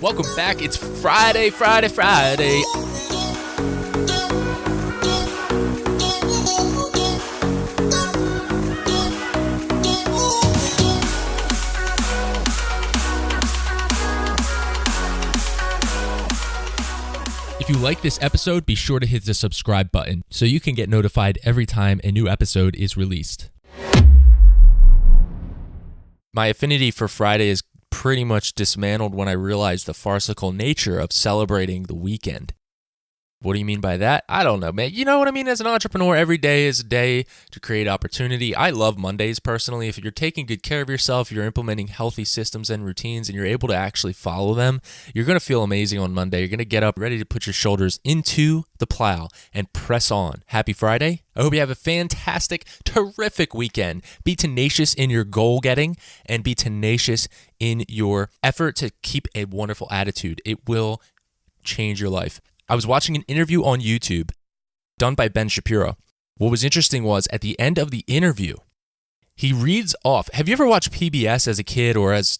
Welcome back. It's Friday. If you like this episode, be sure to hit the subscribe button so you can get notified every time a new episode is released. My affinity for Friday is pretty much dismantled when I realized the farcical nature of celebrating the weekend. What do you mean by that? I don't know, man. You know what I mean? As an entrepreneur, every day is a day to create opportunity. I love Mondays personally. If you're taking good care of yourself, you're implementing healthy systems and routines, and you're able to actually follow them, you're going to feel amazing on Monday. You're going to get up ready to put your shoulders into the plow and press on. Happy Friday. I hope you have a fantastic, terrific weekend. Be tenacious in your goal getting and be tenacious in your effort to keep a wonderful attitude. It will change your life. I was watching an interview on YouTube done by Ben Shapiro. What was interesting was at the end of the interview, he reads off. Have you ever watched PBS as a kid or as,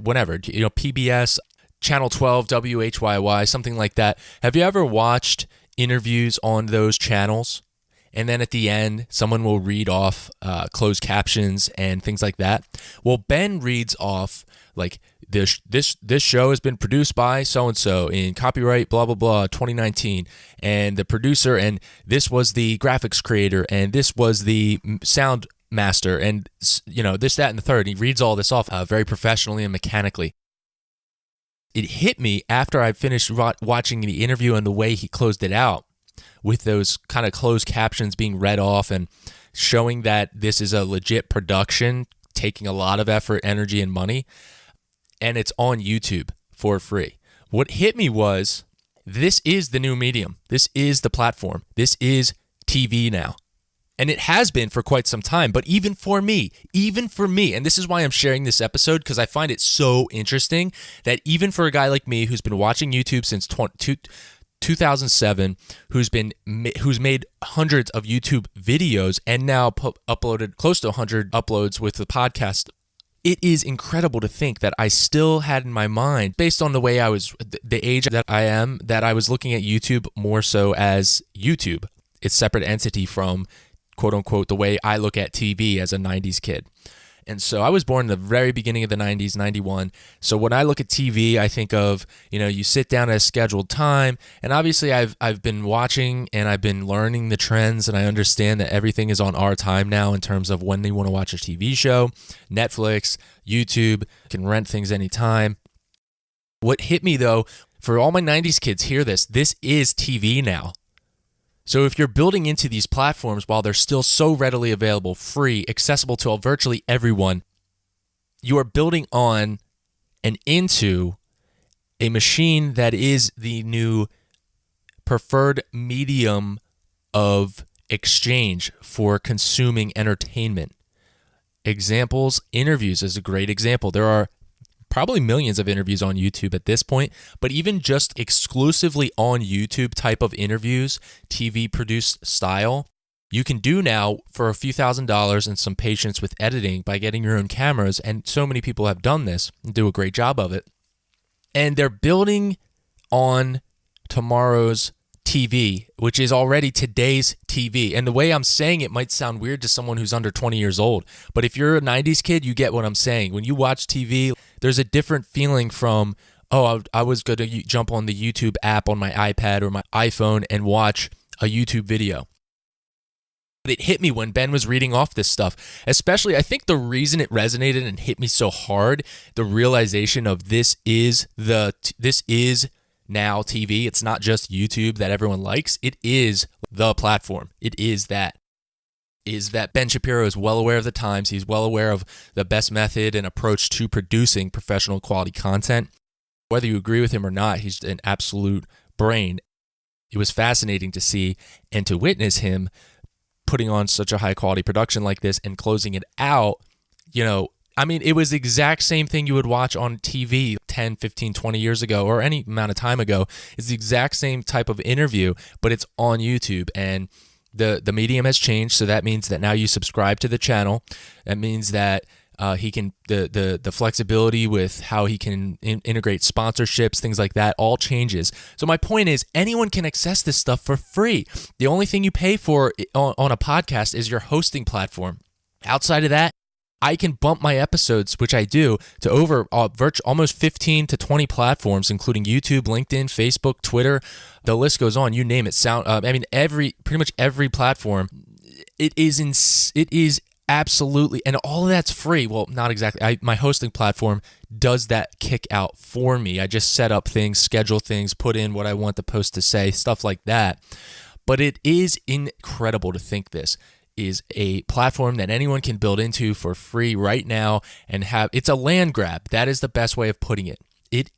whenever, PBS, Channel 12, WHYY, something like that. Have you ever watched interviews on those channels? And then at the end, someone will read off closed captions and things like that. Well, Ben reads off like this show has been produced by so-and-so in copyright blah, blah, blah, 2019. And the producer, and this was the graphics creator, and this was the sound master, and, this, that, and the third. He reads all this off very professionally and mechanically. It hit me after I finished watching the interview and the way he closed it out with those kind of closed captions being read off and showing that this is a legit production, taking a lot of effort, energy, and money. And it's on YouTube for free. What hit me was, this is the new medium. This is the platform. This is TV now. And it has been for quite some time, but even for me, and this is why I'm sharing this episode, because I find it so interesting that even for a guy like me who's been watching YouTube since 2007, who's made hundreds of YouTube videos and now uploaded close to 100 uploads with the podcast, it is incredible to think that I still had in my mind, based on the way I was, the age that I am, that I was looking at YouTube more so as YouTube. It's a separate entity from, quote unquote, the way I look at TV as a 90s kid. And so I was born in the very beginning of the 90s, 91. So when I look at TV, I think of, you sit down at a scheduled time. And obviously I've been watching and I've been learning the trends, and I understand that everything is on our time now in terms of when they want to watch a TV show. Netflix, YouTube, can rent things anytime. What hit me though, for all my 90s kids, hear this is TV now. So if you're building into these platforms while they're still so readily available, free, accessible to virtually everyone, you are building on and into a machine that is the new preferred medium of exchange for consuming entertainment. Examples, interviews is a great example. There are probably millions of interviews on YouTube at this point, but even just exclusively on YouTube type of interviews, TV produced style, you can do now for a few $1,000s and some patience with editing by getting your own cameras, and so many people have done this and do a great job of it. And they're building on tomorrow's TV, which is already today's TV. And the way I'm saying it might sound weird to someone who's under 20 years old, but if you're a 90s kid, you get what I'm saying. When you watch TV, there's a different feeling from, I was going to jump on the YouTube app on my iPad or my iPhone and watch a YouTube video. But it hit me when Ben was reading off this stuff, especially I think the reason it resonated and hit me so hard, the realization of this is now TV. It's not just YouTube that everyone likes. It is the platform. It is that. Is that Ben Shapiro is well aware of the times. He's well aware of the best method and approach to producing professional quality content. Whether you agree with him or not, he's an absolute brain. It was fascinating to see and to witness him putting on such a high quality production like this and closing it out. It was the exact same thing you would watch on TV 10, 15, 20 years ago or any amount of time ago. It's the exact same type of interview, but it's on YouTube. And the medium has changed, so that means that now you subscribe to the channel. That means that He can the flexibility with how he can integrate sponsorships, things like that, all changes. So my point is, anyone can access this stuff for free. The only thing you pay for on a podcast is your hosting platform. Outside of that, I can bump my episodes, which I do, to over almost 15 to 20 platforms, including YouTube, LinkedIn, Facebook, Twitter. The list goes on. You name it. Pretty much every platform. It is absolutely, and all of that's free. Well, not exactly. My hosting platform does that kick out for me. I just set up things, schedule things, put in what I want the post to say, stuff like that. But it is incredible to think this is a platform that anyone can build into for free right now and it's a land grab. That is the best way of putting it.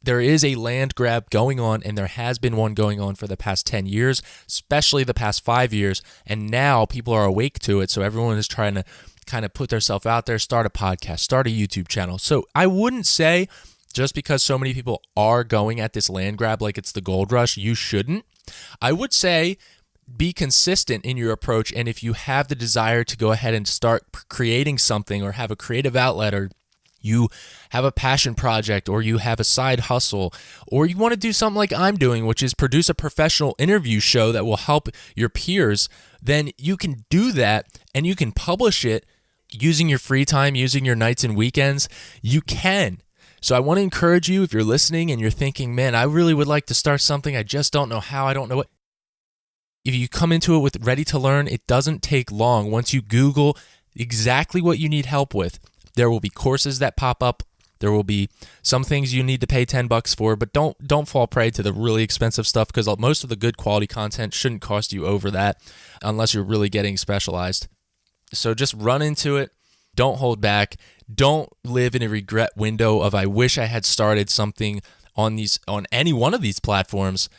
There is a land grab going on, and there has been one going on for the past 10 years, especially the past 5 years, and now people are awake to it, so everyone is trying to kind of put themselves out there, start a podcast, start a YouTube channel. So I wouldn't say just because so many people are going at this land grab like it's the gold rush, you shouldn't. I would say be consistent in your approach, and if you have the desire to go ahead and start creating something or have a creative outlet, or you have a passion project, or you have a side hustle, or you want to do something like I'm doing, which is produce a professional interview show that will help your peers, then you can do that and you can publish it using your free time, using your nights and weekends. You can. So I want to encourage you, if you're listening and you're thinking, man, I really would like to start something, I just don't know how, I don't know what. If you come into it with ready to learn, it doesn't take long. Once you Google exactly what you need help with, there will be courses that pop up. There will be some things you need to pay $10 for, but don't fall prey to the really expensive stuff, because most of the good quality content shouldn't cost you over that unless you're really getting specialized. So just run into it. Don't hold back. Don't live in a regret window of I wish I had started something on any one of these platforms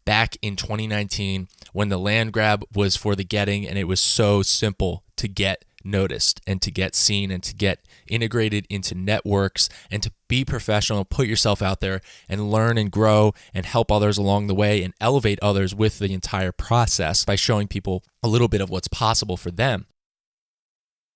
back in 2019 when the land grab was for the getting, and it was so simple to get noticed and to get seen and to get integrated into networks and to be professional, put yourself out there and learn and grow and help others along the way and elevate others with the entire process by showing people a little bit of what's possible for them.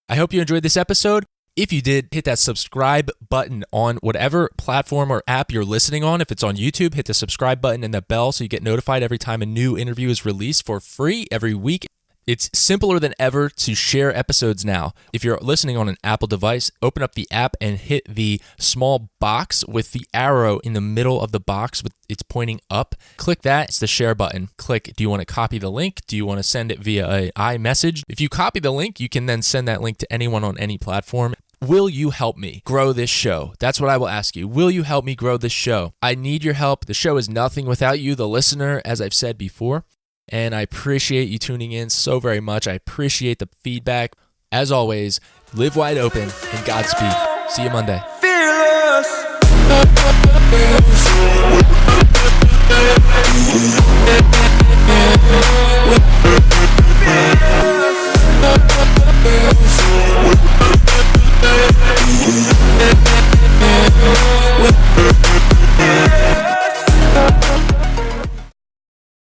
I hope you enjoyed this episode. If you did, hit that subscribe button on whatever platform or app you're listening on. If it's on YouTube, hit the subscribe button and the bell so you get notified every time a new interview is released for free every week. It's simpler than ever to share episodes now. If you're listening on an Apple device, open up the app and hit the small box with the arrow in the middle of the box. It's pointing up. Click that. It's the share button. Click, do you want to copy the link? Do you want to send it via an iMessage? If you copy the link, you can then send that link to anyone on any platform. Will you help me grow this show? That's what I will ask you. Will you help me grow this show? I need your help. The show is nothing without you, the listener, as I've said before. And I appreciate you tuning in so very much. I appreciate the feedback. As always, live wide open and Godspeed. See you Monday. Fearless.